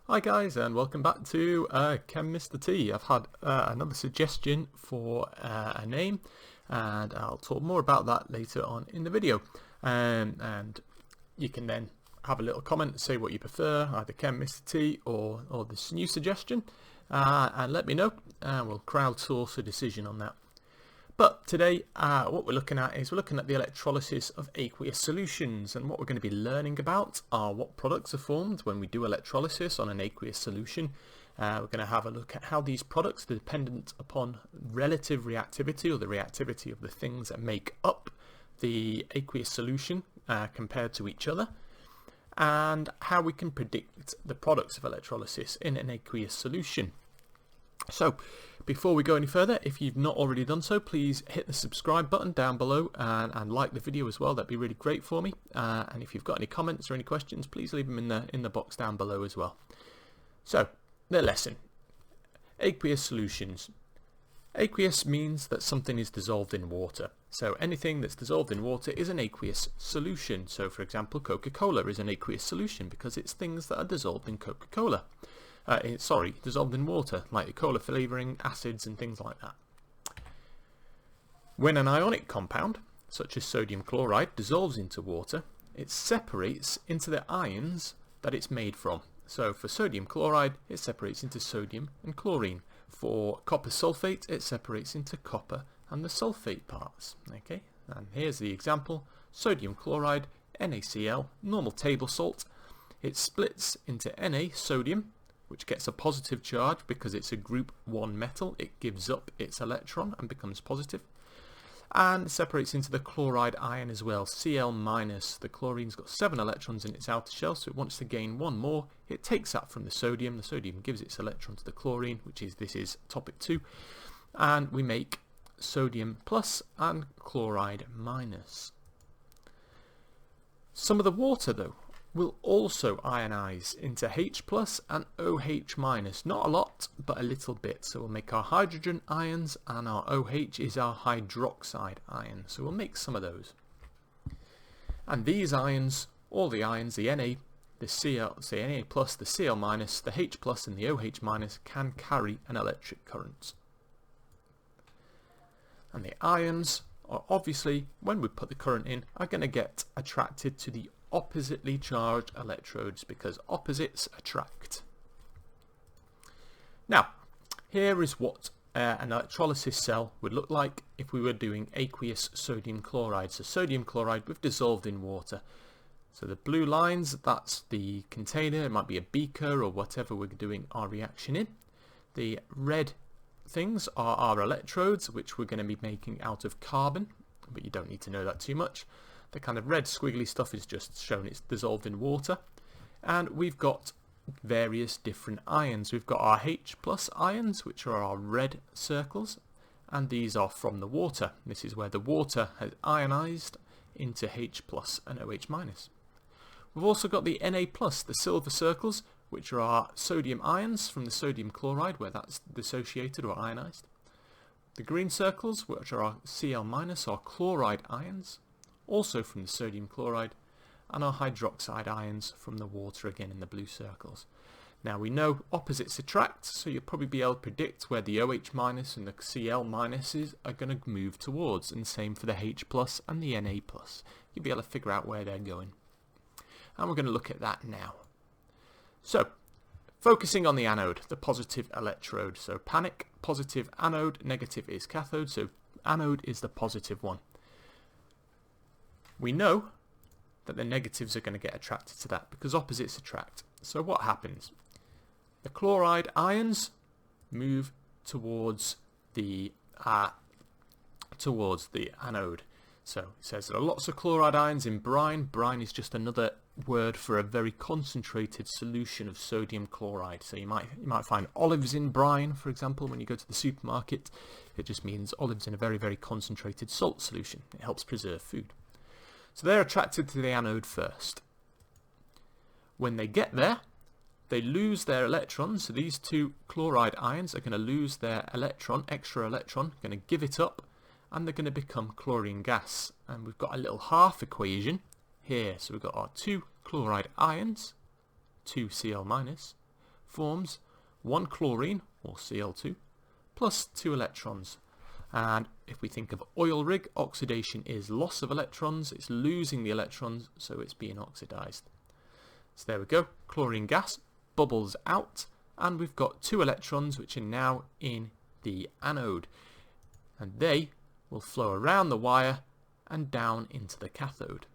Hi guys, and welcome back to Chem-MrT. I've had another suggestion for a name, and I'll talk more about that later on in the video. And you can then have a little comment, say what you prefer, either Chem-MrT or this new suggestion, and let me know, and we'll crowdsource a decision on that. But today what we're looking at the electrolysis of aqueous solutions, and what we're going to be learning about are what products are formed when we do electrolysis on an aqueous solution. We're going to have a look at how these products are dependent upon relative reactivity, or the reactivity of the things that make up the aqueous solution compared to each other, and how we can predict the products of electrolysis in an aqueous solution. So before we go any further, if you've not already done so, please hit the subscribe button down below and like the video as well. That'd be really great for me. And if you've got any comments or any questions, please leave them in the box down below as well. So the lesson: aqueous solutions. Aqueous means that something is dissolved in water. So anything that's dissolved in water is an aqueous solution. So for example, Coca-Cola is an aqueous solution because it's things that are dissolved in Coca-Cola. Dissolved in water, like the cola flavouring, acids and things like that. When an ionic compound, such as sodium chloride, dissolves into water, it separates into the ions that it's made from. So for sodium chloride, it separates into sodium and chlorine. For copper sulfate, it separates into copper and the sulfate parts. Okay, and here's the example: sodium chloride, NaCl, normal table salt. It splits into Na, sodium, which gets a positive charge because it's a group 1 metal. It gives up its electron and becomes positive, and separates into the chloride ion as well, Cl-. The chlorine's got 7 electrons in its outer shell, so it wants to gain 1 more. It takes that from the sodium gives its electron to the chlorine, this is topic 2, and we make sodium plus and chloride minus. Some of the water though will also ionize into H plus and OH minus. Not a lot, but a little bit. So we'll make our hydrogen ions, and our OH is our hydroxide ion. So we'll make some of those. And these ions, all the ions, the Na, the Cl, say Na plus, the Cl minus, the H plus and the OH minus, can carry an electric current. And the ions are obviously, when we put the current in, are going to get attracted to the oppositely charged electrodes, because opposites attract. Now, here is what an electrolysis cell would look like if we were doing aqueous sodium chloride. So sodium chloride we've dissolved in water. So the blue lines, that's the container. It might be a beaker or whatever we're doing our reaction in. The red things are our electrodes, which we're going to be making out of carbon, but you don't need to know that too much. The kind of red squiggly stuff is just shown it's dissolved in water. And we've got various different ions. We've got our H plus ions, which are our red circles, and these are from the water. This is where the water has ionized into H plus and OH minus. We've also got the Na plus, the silver circles, which are our sodium ions from the sodium chloride, where that's dissociated or ionized. The green circles, which are our Cl minus, our chloride ions, also from the sodium chloride, and our hydroxide ions from the water, again in the blue circles. Now we know opposites attract, so you'll probably be able to predict where the OH minus and the Cl minuses are going to move towards, and same for the H plus and the Na plus. You'll be able to figure out where they're going. And we're going to look at that now. So, focusing on the anode, the positive electrode. So panic, positive anode, negative is cathode, so anode is the positive one. We know that the negatives are going to get attracted to that because opposites attract. So what happens? The chloride ions move towards the anode. So it says there are lots of chloride ions in brine. Brine is just another word for a very concentrated solution of sodium chloride. So you might find olives in brine, for example, when you go to the supermarket. It just means olives in a very, very concentrated salt solution. It helps preserve food. So they're attracted to the anode first. When they get there, they lose their electrons. So these two chloride ions are going to lose their extra electron, going to give it up, and they're going to become chlorine gas. And we've got a little half equation here. So we've got our 2 chloride ions, 2 Cl minus, forms 1 chlorine, or Cl2, plus 2 electrons. And if we think of oil rig, oxidation is loss of electrons, it's losing the electrons, so it's being oxidized. So there we go, chlorine gas bubbles out, and we've got 2 electrons which are now in the anode, and they will flow around the wire and down into the cathode.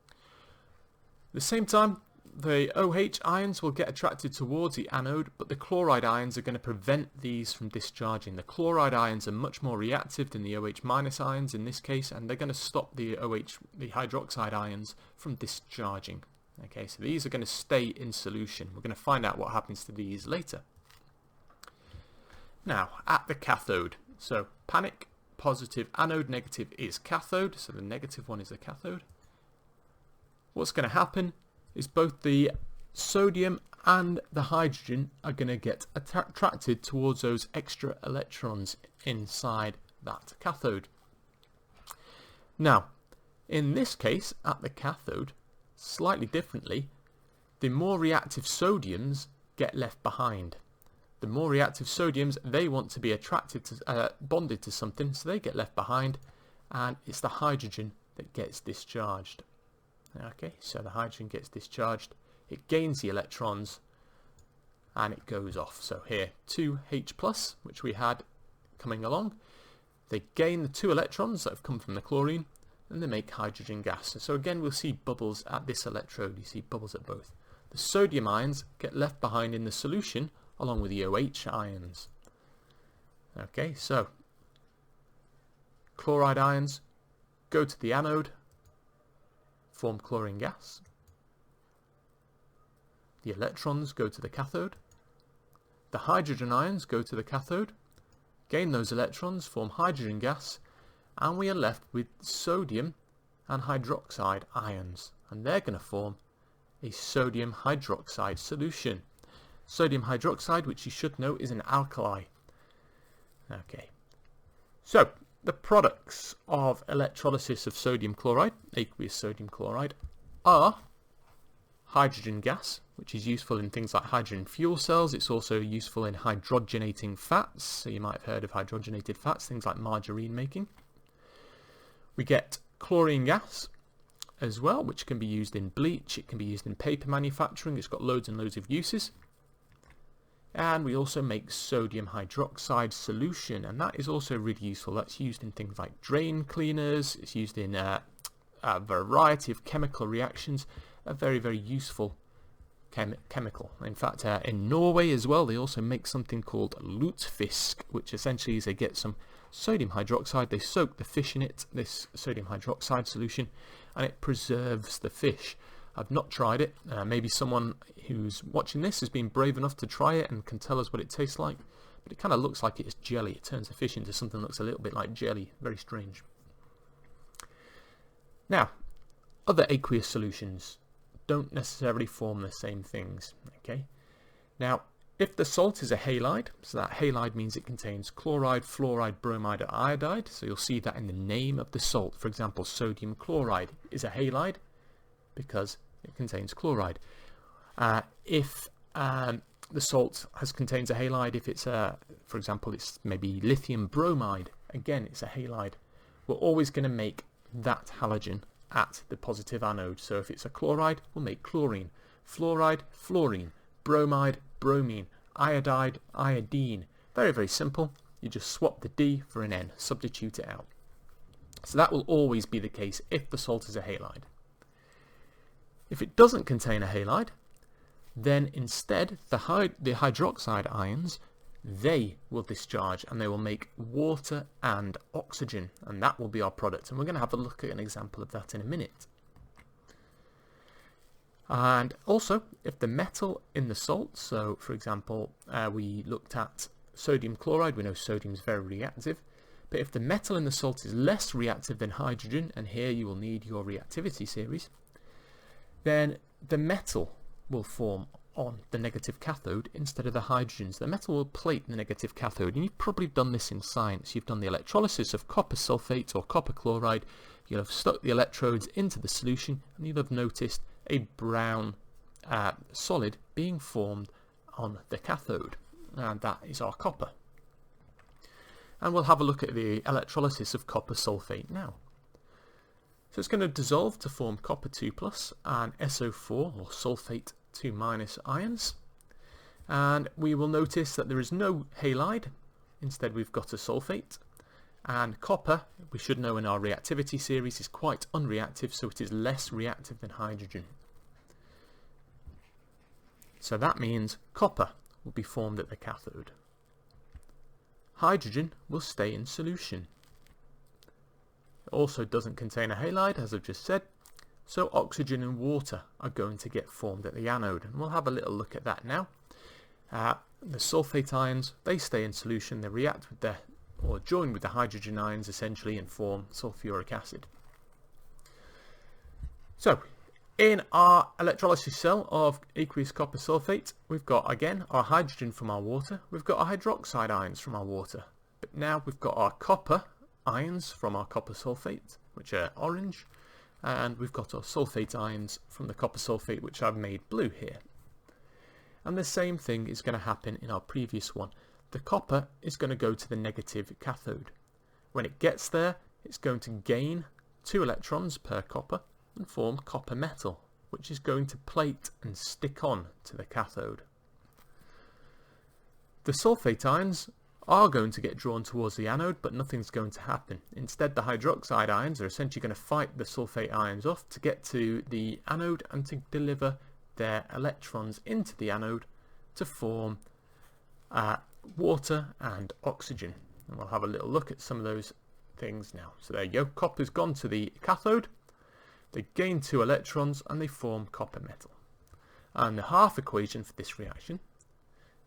At the same time, the OH ions will get attracted towards the anode, but the chloride ions are going to prevent these from discharging. The chloride ions are much more reactive than the OH minus ions in this case, and they're going to stop the hydroxide ions from discharging. Okay, so these are going to stay in solution. We're going to find out what happens to these later. Now, at the cathode. So, panic, positive, anode, negative is cathode. So the negative one is the cathode. What's going to happen is both the sodium and the hydrogen are going to get attracted towards those extra electrons inside that cathode. Now, in this case, at the cathode, slightly differently, the more reactive sodiums get left behind. The more reactive sodiums, they want to be attracted to, bonded to something, so they get left behind, and it's the hydrogen that gets discharged. Okay, so the hydrogen gets discharged, it gains the electrons, and it goes off. So here, 2H+, which we had coming along, they gain the 2 electrons that have come from the chlorine, and they make hydrogen gas. So again, we'll see bubbles at this electrode, you see bubbles at both. The sodium ions get left behind in the solution, along with the OH ions. Okay, so chloride ions go to the anode, form chlorine gas. The electrons go to the cathode. The hydrogen ions go to the cathode, gain those electrons, form hydrogen gas, and we are left with sodium and hydroxide ions, and they're going to form a sodium hydroxide solution. Sodium hydroxide, which you should know, is an alkali. Okay, so the products of electrolysis of sodium chloride, aqueous sodium chloride, are hydrogen gas, which is useful in things like hydrogen fuel cells. It's also useful in hydrogenating fats, so you might have heard of hydrogenated fats, things like margarine making. We get chlorine gas as well, which can be used in bleach, it can be used in paper manufacturing, it's got loads and loads of uses. And we also make sodium hydroxide solution, and that is also really useful. That's used in things like drain cleaners, it's used in a variety of chemical reactions, a very, very useful chemical. In fact, in Norway as well, they also make something called lutefisk, which essentially is they get some sodium hydroxide, they soak the fish in it, this sodium hydroxide solution, and it preserves the fish. I've not tried it. Maybe someone who's watching this has been brave enough to try it and can tell us what it tastes like. But it kind of looks like it's jelly. It turns the fish into something that looks a little bit like jelly. Very strange. Now, other aqueous solutions don't necessarily form the same things. Okay. Now, if the salt is a halide, so that halide means it contains chloride, fluoride, bromide, or iodide. So you'll see that in the name of the salt. For example, sodium chloride is a halide, because it contains chloride. If the salt contains a halide, if it's for example, it's maybe lithium bromide, again it's a halide. We're always going to make that halogen at the positive anode. So if it's a chloride, we'll make chlorine, fluoride, fluorine, bromide, bromine, iodide, iodine. Very, very simple. You just swap the D for an N, substitute it out. So that will always be the case if the salt is a halide. If it doesn't contain a halide, then instead the hydroxide ions, they will discharge and they will make water and oxygen, and that will be our product. And we're going to have a look at an example of that in a minute. And also, if the metal in the salt, so for example, we looked at sodium chloride, we know sodium is very reactive, but if the metal in the salt is less reactive than hydrogen, and here you will need your reactivity series, then the metal will form on the negative cathode instead of the hydrogens. The metal will plate the negative cathode, and you've probably done this in science. You've done the electrolysis of copper sulfate or copper chloride, you'll have stuck the electrodes into the solution, and you'll have noticed a brown solid being formed on the cathode, and that is our copper. And we'll have a look at the electrolysis of copper sulfate now. So it's going to dissolve to form copper 2+ and SO4 or sulfate 2- ions, and we will notice that there is no halide. Instead we've got a sulfate, and copper, we should know in our reactivity series, is quite unreactive, so it is less reactive than hydrogen. So that means copper will be formed at the cathode. Hydrogen will stay in solution. It also doesn't contain a halide, as I've just said, so oxygen and water are going to get formed at the anode, and we'll have a little look at that now. The sulfate ions, they stay in solution, they react with or join with the hydrogen ions essentially and form sulfuric acid. So, in our electrolysis cell of aqueous copper sulfate, we've got again our hydrogen from our water, we've got our hydroxide ions from our water, but now we've got our copper ions from our copper sulfate, which are orange, and we've got our sulfate ions from the copper sulfate, which I've made blue here. And the same thing is going to happen in our previous one. The copper is going to go to the negative cathode. When it gets there, it's going to gain 2 electrons per copper and form copper metal, which is going to plate and stick on to the cathode. The sulfate ions are going to get drawn towards the anode, but nothing's going to happen. Instead, the hydroxide ions are essentially going to fight the sulfate ions off to get to the anode and to deliver their electrons into the anode to form water and oxygen. And we'll have a little look at some of those things now. So there you go, copper's gone to the cathode, they gain 2 electrons and they form copper metal. And the half equation for this reaction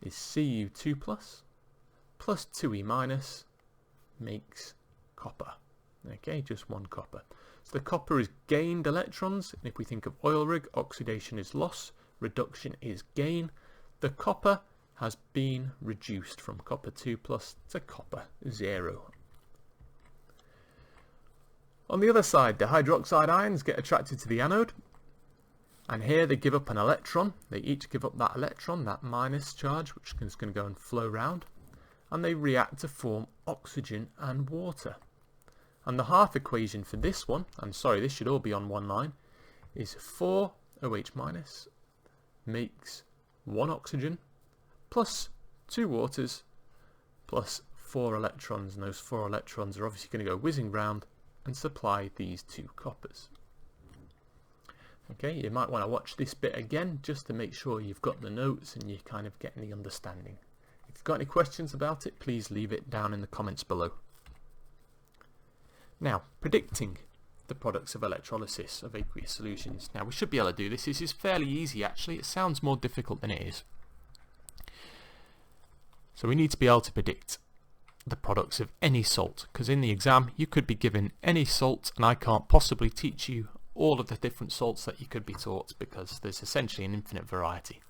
is Cu2+ plus 2E- makes copper. Okay, just 1 copper. So the copper is gained electrons, and if we think of oil rig, oxidation is loss, reduction is gain. The copper has been reduced from copper 2+ to copper 0. On the other side, the hydroxide ions get attracted to the anode, and here they give up an electron. They each give up that electron, that minus charge, which is going to go and flow round, and they react to form oxygen and water. And the half equation for this one, I'm sorry, this should all be on one line, is 4OH- makes 1 oxygen plus 2 waters plus 4 electrons, and those 4 electrons are obviously going to go whizzing round and supply these 2 coppers. Okay, you might want to watch this bit again just to make sure you've got the notes and you're kind of getting the understanding. If you've got any questions about it, please leave it down in the comments below. Now, predicting the products of electrolysis of aqueous solutions. Now, we should be able to do this. This is fairly easy actually. It sounds more difficult than it is. So we need to be able to predict the products of any salt, because in the exam you could be given any salt and I can't possibly teach you all of the different salts that you could be taught, because there's essentially an infinite variety.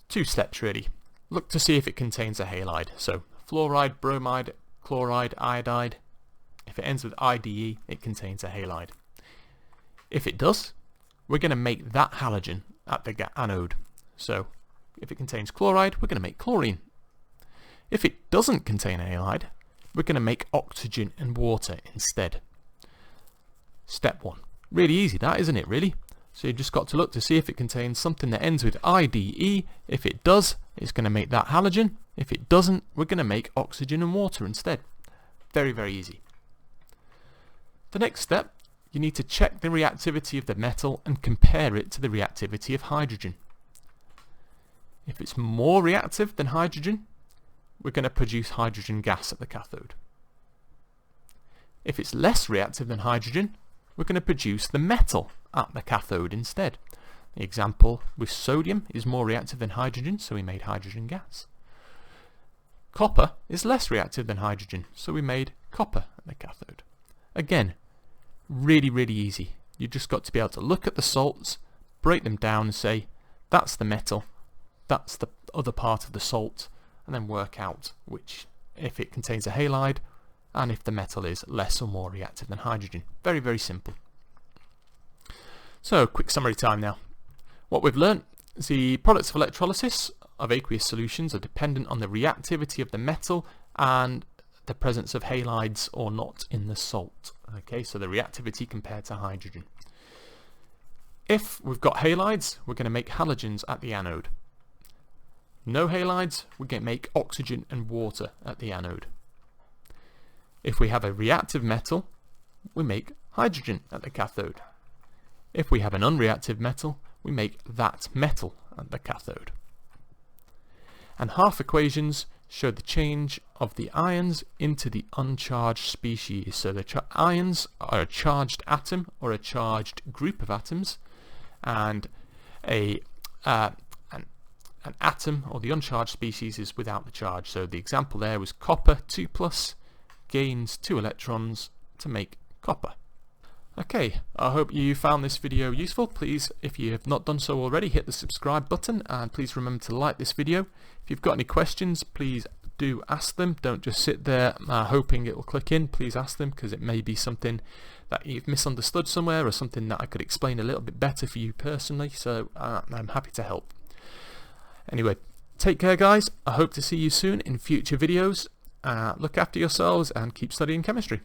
2 steps really. Look to see if it contains a halide. So fluoride, bromide, chloride, iodide. If it ends with IDE, it contains a halide. If it does, we're going to make that halogen at the anode. So if it contains chloride, we're going to make chlorine. If it doesn't contain a halide, we're going to make oxygen and water instead. Step 1. Really easy that, isn't it, really? So you've just got to look to see if it contains something that ends with IDE. If it does, it's going to make that halogen. If it doesn't, we're going to make oxygen and water instead. Very, very easy. The next step, you need to check the reactivity of the metal and compare it to the reactivity of hydrogen. If it's more reactive than hydrogen, we're going to produce hydrogen gas at the cathode. If it's less reactive than hydrogen, we're going to produce the metal at the cathode instead. The example with sodium is more reactive than hydrogen, so we made hydrogen gas. Copper is less reactive than hydrogen, so we made copper at the cathode. Again, really, really easy. You've just got to be able to look at the salts, break them down and say, that's the metal, that's the other part of the salt, and then work out which, if it contains a halide, and if the metal is less or more reactive than hydrogen. Very, very simple. So, quick summary time now. What we've learnt The products of electrolysis of aqueous solutions are dependent on the reactivity of the metal and the presence of halides or not in the salt. Okay, so the reactivity compared to hydrogen. If we've got halides, we're going to make halogens at the anode. No halides, we're going to make oxygen and water at the anode. If we have a reactive metal, we make hydrogen at the cathode. If we have an unreactive metal, we make that metal at the cathode. And half equations show the change of the ions into the uncharged species. So the ions are a charged atom or a charged group of atoms, and an atom or the uncharged species is without the charge. So the example there was copper 2+ gains 2 electrons to make copper. Okay, I hope you found this video useful. Please, if you have not done so already, hit the subscribe button, and please remember to like this video. If you've got any questions, please do ask them. Don't just sit there hoping it will click in. Please ask them, because it may be something that you've misunderstood somewhere, or something that I could explain a little bit better for you personally, so I'm happy to help. Anyway, take care guys. I hope to see you soon in future videos. Look after yourselves and keep studying chemistry.